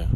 Yeah.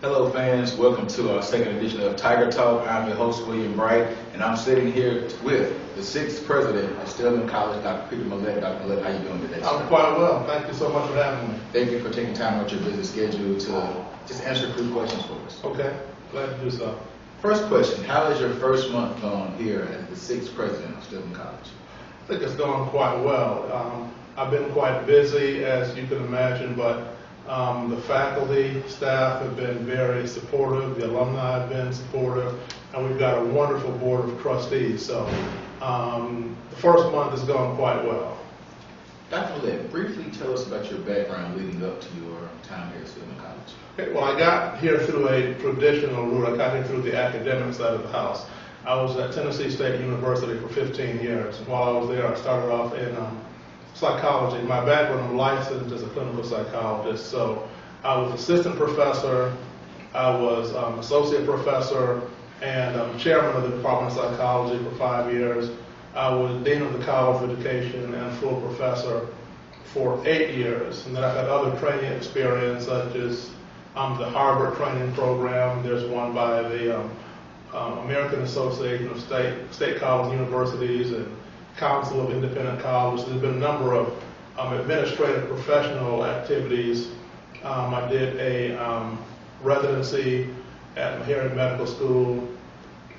Hello fans, welcome to our second edition of Tiger Talk. I'm your host, William Bright, and I'm sitting here with the sixth president of Stillman College, Dr. Peter Millet. Dr. Millet, how are you doing today, sir? I'm quite well. Thank you so much for having me. Thank you for taking time out your busy schedule to just answer a few questions for us. Okay, glad to do so. First question, how has your first month gone here as the sixth president of Stillman College? I think it's gone quite well. I've been quite busy, as you can imagine, but the faculty, staff have been very supportive, the alumni have been supportive, and we've got a wonderful board of trustees. So the first month has gone quite well. Dr. Millet, briefly tell us about your background leading up to your time here at Stillman College. Okay, well, I got here through a traditional route. I got here through the academic side of the house. I was at Tennessee State University for 15 years. While I was there, I started off in psychology. My background, I'm licensed as a clinical psychologist, so I was assistant professor, I was associate professor, and chairman of the Department of Psychology for 5 years. I was dean of the College of Education and full professor for 8 years. And then I've had other training experience, such as the Harvard training program. There's one by the American Association of State College Universities and Council of Independent Colleges. There's been a number of administrative professional activities. I did a residency at Maharian Medical School.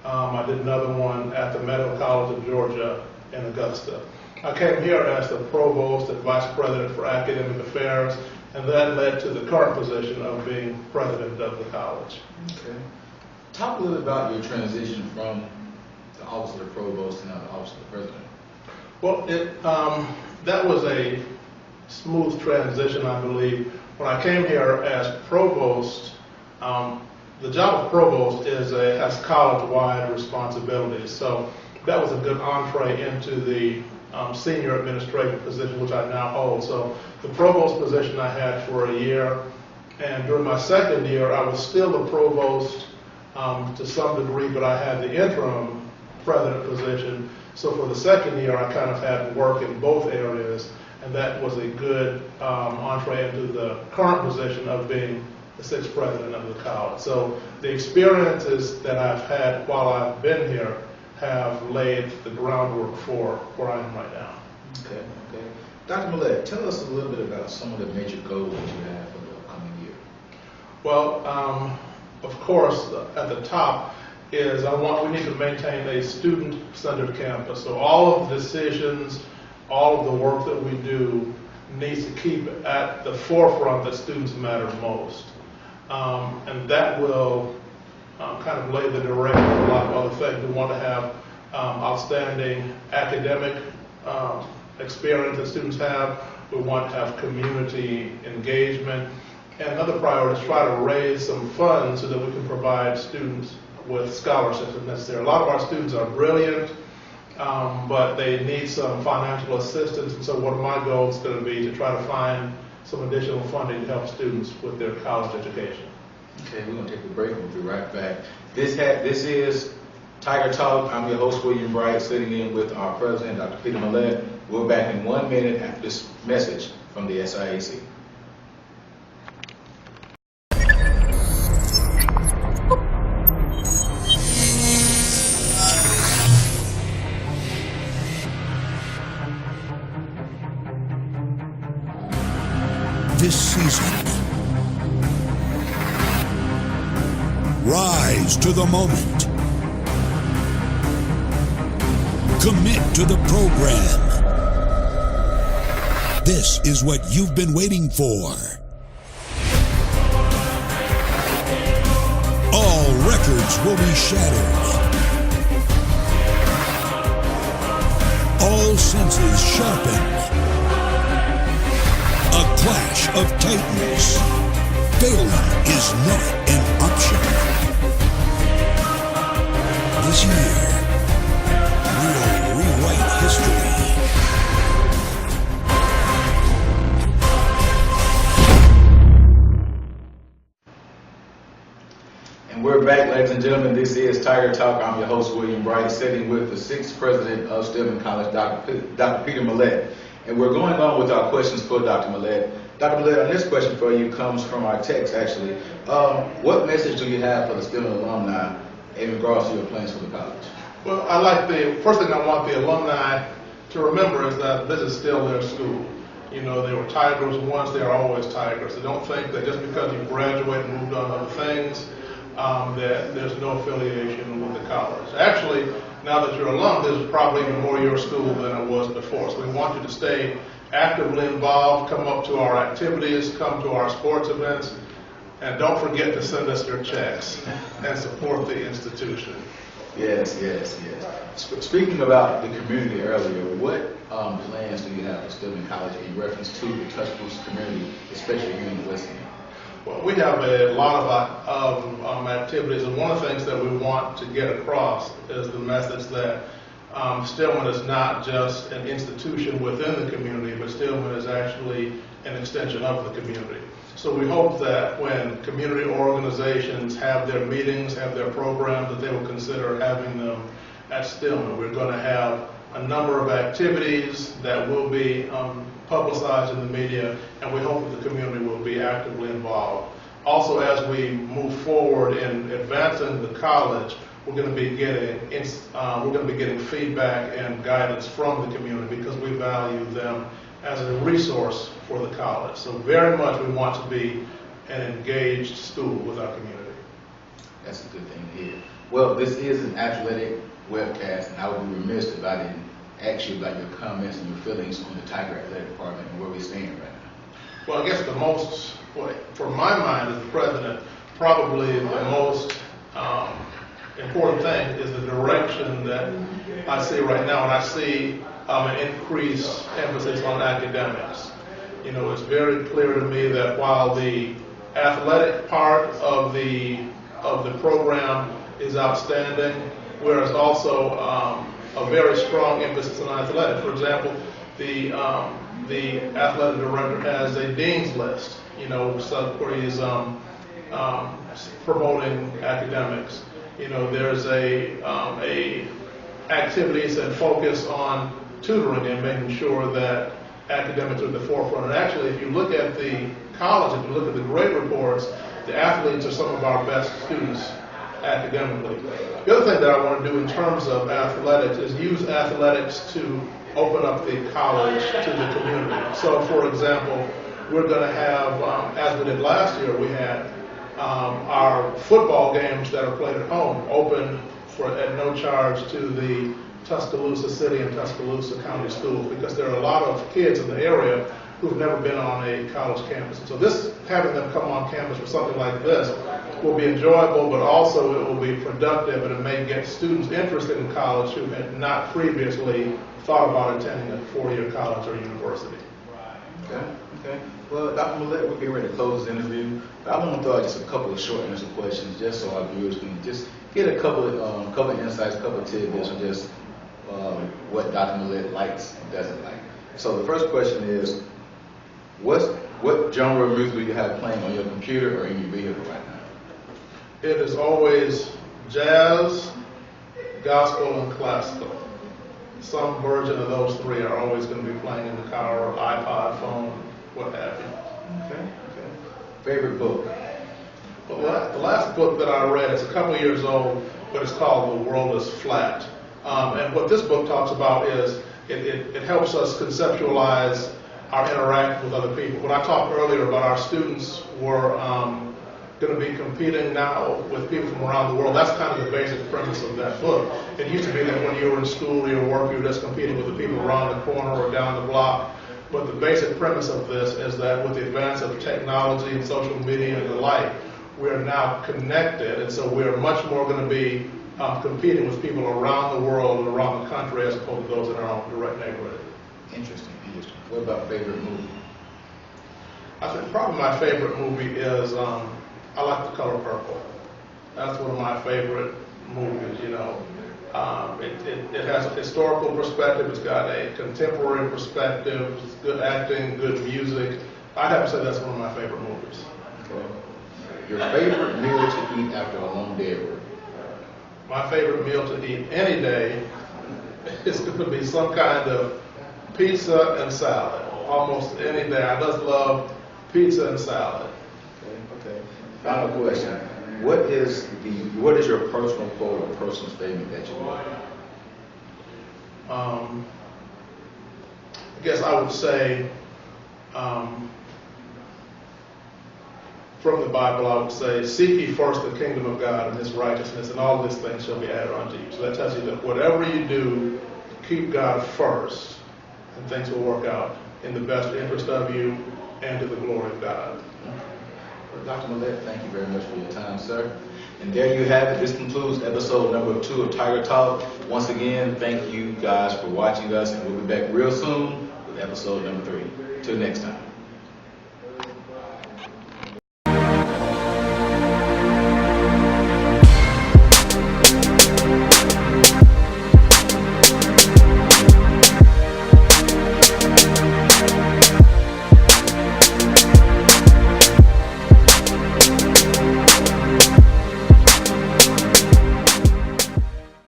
I did another one at the Medical College of Georgia in Augusta. I came here as the provost and vice president for academic affairs, and that led to the current position of being president of the college. Okay. Talk a little about your transition from the office of the provost to now the office of the president. Well, that was a smooth transition, I believe. When I came here as provost, the job of provost has college-wide responsibilities. So that was a good entree into the senior administrative position, which I now hold. So the provost position I had for a year, and during my second year, I was still the provost to some degree, but I had the interim president position. So for the second year, I kind of had work in both areas, and that was a good entree into the current position of being the sixth president of the college. So the experiences that I've had while I've been here have laid the groundwork for where I am right now. Okay. Dr. Millet, tell us a little bit about some of the major goals that you have for the upcoming year. Well, of course, at the top is we need to maintain a student-centered campus. So all of the decisions, all of the work that we do needs to keep at the forefront that students matter most. And that will kind of lay the direction for a lot of other things. We want to have outstanding academic experience that students have. We want to have community engagement. And another priority is try to raise some funds so that we can provide students with scholarships if necessary. A lot of our students are brilliant, but they need some financial assistance. And so one of my goals is going to be to try to find some additional funding to help students with their college education. Okay, we're going to take a break. We'll be right back. This is Tiger Talk. I'm your host, William Bright, sitting in with our president, Dr. Peter Millet. We're back in 1 minute after this message from the SIAC. This season, rise to the moment. Commit to the program. This is what you've been waiting for. All records will be shattered. All senses sharpened. A clash of titans. Failure is not an option. This year, we'll rewrite history. And we're back, ladies and gentlemen. This is Tiger Talk. I'm your host, William Bright, sitting with the 6th president of Stillman College, Dr. Peter Millet. And we're going on with our questions for Dr. Millet. Dr. Millet, our next question for you comes from our text, actually. What message do you have for the Stillman alumni in regards to your plans for the college? Well, first thing I want the alumni to remember is that this is still their school. You know, they were Tigers once, they are always Tigers. So don't think that just because you graduate and moved on to other things, that there's no affiliation with the college. Actually, now that you're alum, this is probably even more your school than it was before. So we want you to stay actively involved, come up to our activities, come to our sports events, and don't forget to send us your checks and support the institution. Yes. Speaking about the community earlier, what plans do you have for Stillman College in reference to the Tuscaloosa community, especially here in the West End? Well, we have a lot of activities, and one of the things that we want to get across is the message that Stillman is not just an institution within the community, but Stillman is actually an extension of the community. So we hope that when community organizations have their meetings, have their programs, that they will consider having them at Stillman. We're going to have a number of activities that will be publicized in the media, and we hope that the community will be actively involved. Also, as we move forward in advancing the college, we're going to be getting feedback and guidance from the community because we value them as a resource for the college. So very much we want to be an engaged school with our community. That's a good thing to hear. Well, this is an athletic webcast, and I would be remiss if I didn't ask you about your comments and your feelings on the Tiger Athletic Department and where we stand right now. Well, I guess the most, for my mind as the president, probably the most important thing is the direction that I see right now, and I see an increased emphasis on academics. You know, it's very clear to me that while the athletic part of the program is outstanding, whereas also a very strong emphasis on athletics. For example, the athletic director has a dean's list, you know, so where he's promoting academics. You know, there's a activities that focus on tutoring and making sure that academics are at the forefront. And actually, if you look at the college, if you look at the grade reports, the athletes are some of our best students academically. The other thing that I want to do in terms of athletics is use athletics to open up the college to the community. So, for example, we're going to have, as we did last year, we had our football games that are played at home open at no charge to the Tuscaloosa City and Tuscaloosa County schools, because there are a lot of kids in the area who've never been on a college campus. And so having them come on campus for something like this will be enjoyable, but also it will be productive, and it may get students interested in college who had not previously thought about attending a four-year college or university. Okay. Well, Dr. Millet, we're getting ready to close this interview. But I want to throw out just a couple of short answer questions, just so our viewers can just get a couple of insights, a couple of tidbits on just what Dr. Millet likes and doesn't like. So the first question is, what genre of music do you have playing on your computer or in your vehicle right now? It is always jazz, gospel, and classical. Some version of those three are always going to be playing in the car or iPod, phone, what have you. Okay. Favorite book? Well, the last book that I read is a couple years old, but it's called The World is Flat. And what this book talks about is it helps us conceptualize our interaction with other people. When I talked earlier about our students were going to be competing now with people from around the world. That's kind of the basic premise of that book. It used to be that when you were in school or your work, you were just competing with the people around the corner or down the block. But the basic premise of this is that with the advance of technology and social media and the like, we are now connected, and so we are much more going to be competing with people around the world and around the country as opposed to those in our own direct neighborhood. Interesting. What about favorite movie? I think probably my favorite movie is I like The Color Purple. That's one of my favorite movies. It has a historical perspective. It's got a contemporary perspective. It's good acting, good music. I'd have to say that's one of my favorite movies. Okay. Your favorite meal to eat after a long day at work? My favorite meal to eat any day is going to be some kind of pizza and salad. Almost any day. I just love pizza and salad. Okay. Final question. What is your personal quote or personal statement that you like? I guess I would say, from the Bible, I would say, seek ye first the kingdom of God and his righteousness, and all these things shall be added unto you. So that tells you that whatever you do, keep God first, and things will work out in the best interest of you and to the glory of God. Well, Dr. Millet, thank you very much for your time, sir. And there you have it. This concludes episode number 2 of Tiger Talk. Once again, thank you guys for watching us, and we'll be back real soon with episode number 3. Till next time.